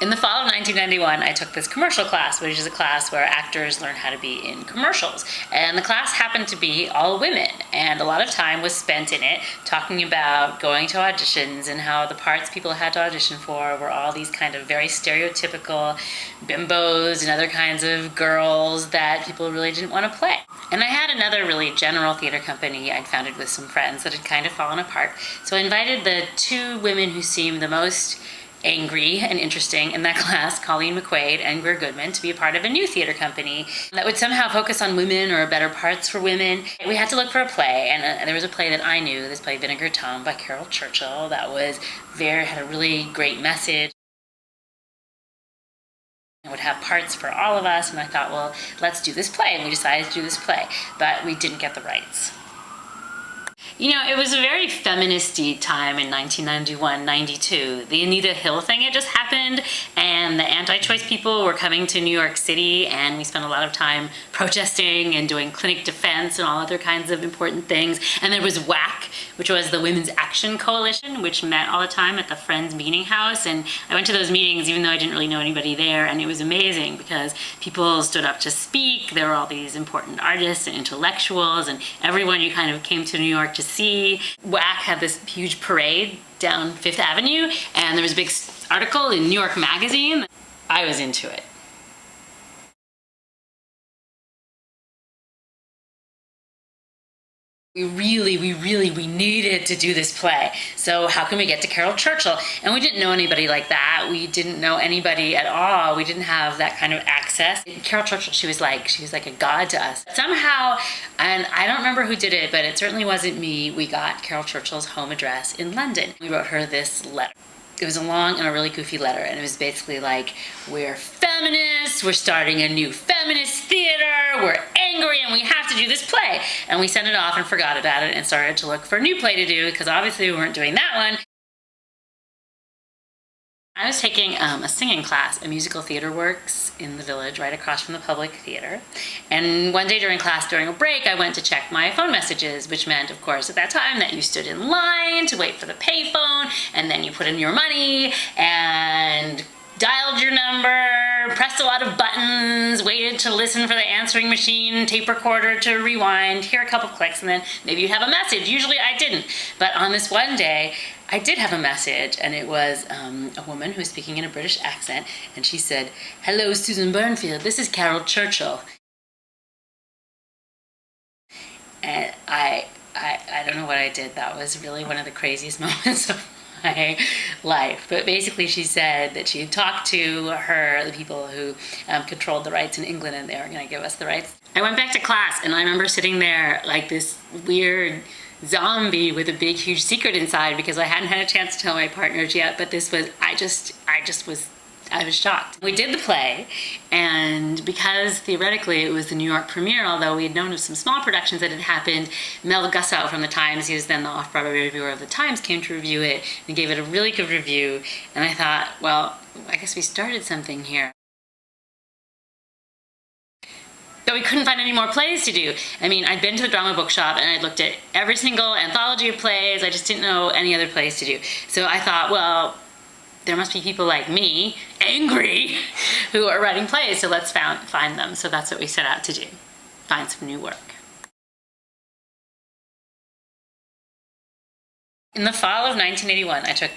In the fall of 1991, I took this commercial class, which is a class where actors learn how to be in commercials. And the class happened to be all women, and a lot of time was spent in it talking about going to auditions and how the parts people had to audition for were all these kind of very stereotypical bimbos and other kinds of girls that people really didn't want to play. And I had another really general theater company I'd founded with some friends that had kind of fallen apart. So I invited the two women who seemed the most angry and interesting in that class, Colleen McQuaid and Greer Goodman, to be a part of a new theater company that would somehow focus on women or better parts for women. We had to look for a play, and there was a play that I knew, this play Vinegar Tom by Carol Churchill, that had a really great message. It would have parts for all of us, and I thought, well, let's do this play, and we decided to do this play, but we didn't get the rights. You know, it was a very feminist-y time in 1991-92. The Anita Hill thing had just happened, and the anti-choice people were coming to New York City, and we spent a lot of time protesting and doing clinic defense and all other kinds of important things. And there was WAC, which was the Women's Action Coalition, which met all the time at the Friends Meeting House. And I went to those meetings even though I didn't really know anybody there, and it was amazing because people stood up to speak. There were all these important artists and intellectuals, and everyone you kind of came to New York to see. WAC had this huge parade down Fifth Avenue, and there was a big article in New York Magazine. I was into it. We needed to do this play. So how can we get to Carol Churchill? And we didn't know anybody like that. We didn't know anybody at all. We didn't have that kind of access. Carol Churchill, she was like a god to us. Somehow, and I don't remember who did it, but it certainly wasn't me, we got Carol Churchill's home address in London. We wrote her this letter. It was a long and a really goofy letter, and it was basically like, we're feminists, we're starting a new feminist theater, we're angry, and we have to do this play. And we sent it off and forgot about it and started to look for a new play to do, because obviously we weren't doing that one. I was taking a singing class at Musical Theater Works in the Village, right across from the Public Theater. And one day during class, during a break, I went to check my phone messages, which meant, of course, at that time that you stood in line to wait for the payphone, and then you put in your money, and dialed your number, pressed a lot of buttons, waited to listen for the answering machine, tape recorder to rewind, hear a couple clicks, and then maybe you'd have a message. Usually I didn't. But on this one day, I did have a message, and it was a woman who was speaking in a British accent, and she said, "Hello, Susan Burnfield, this is Carol Churchill." And I don't know what I did. That was really one of the craziest moments of my life. But basically she said that she had talked to the people who controlled the rights in England, and they were going to give us the rights. I went back to class, and I remember sitting there like this weird zombie with a big huge secret inside, because I hadn't had a chance to tell my partners yet, but this was, I was shocked. We did the play, and because theoretically it was the New York premiere, although we had known of some small productions that had happened, Mel Gussow from the Times, he was then the off-Broadway reviewer of the Times, came to review it and gave it a really good review, and I thought, well, I guess we started something here. But we couldn't find any more plays to do. I mean, I'd been to the drama bookshop and I'd looked at every single anthology of plays. I just didn't know any other plays to do. So I thought, well, there must be people like me, angry, who are writing plays, so let's find them. So that's what we set out to do, find some new work. In the fall of 1981, I took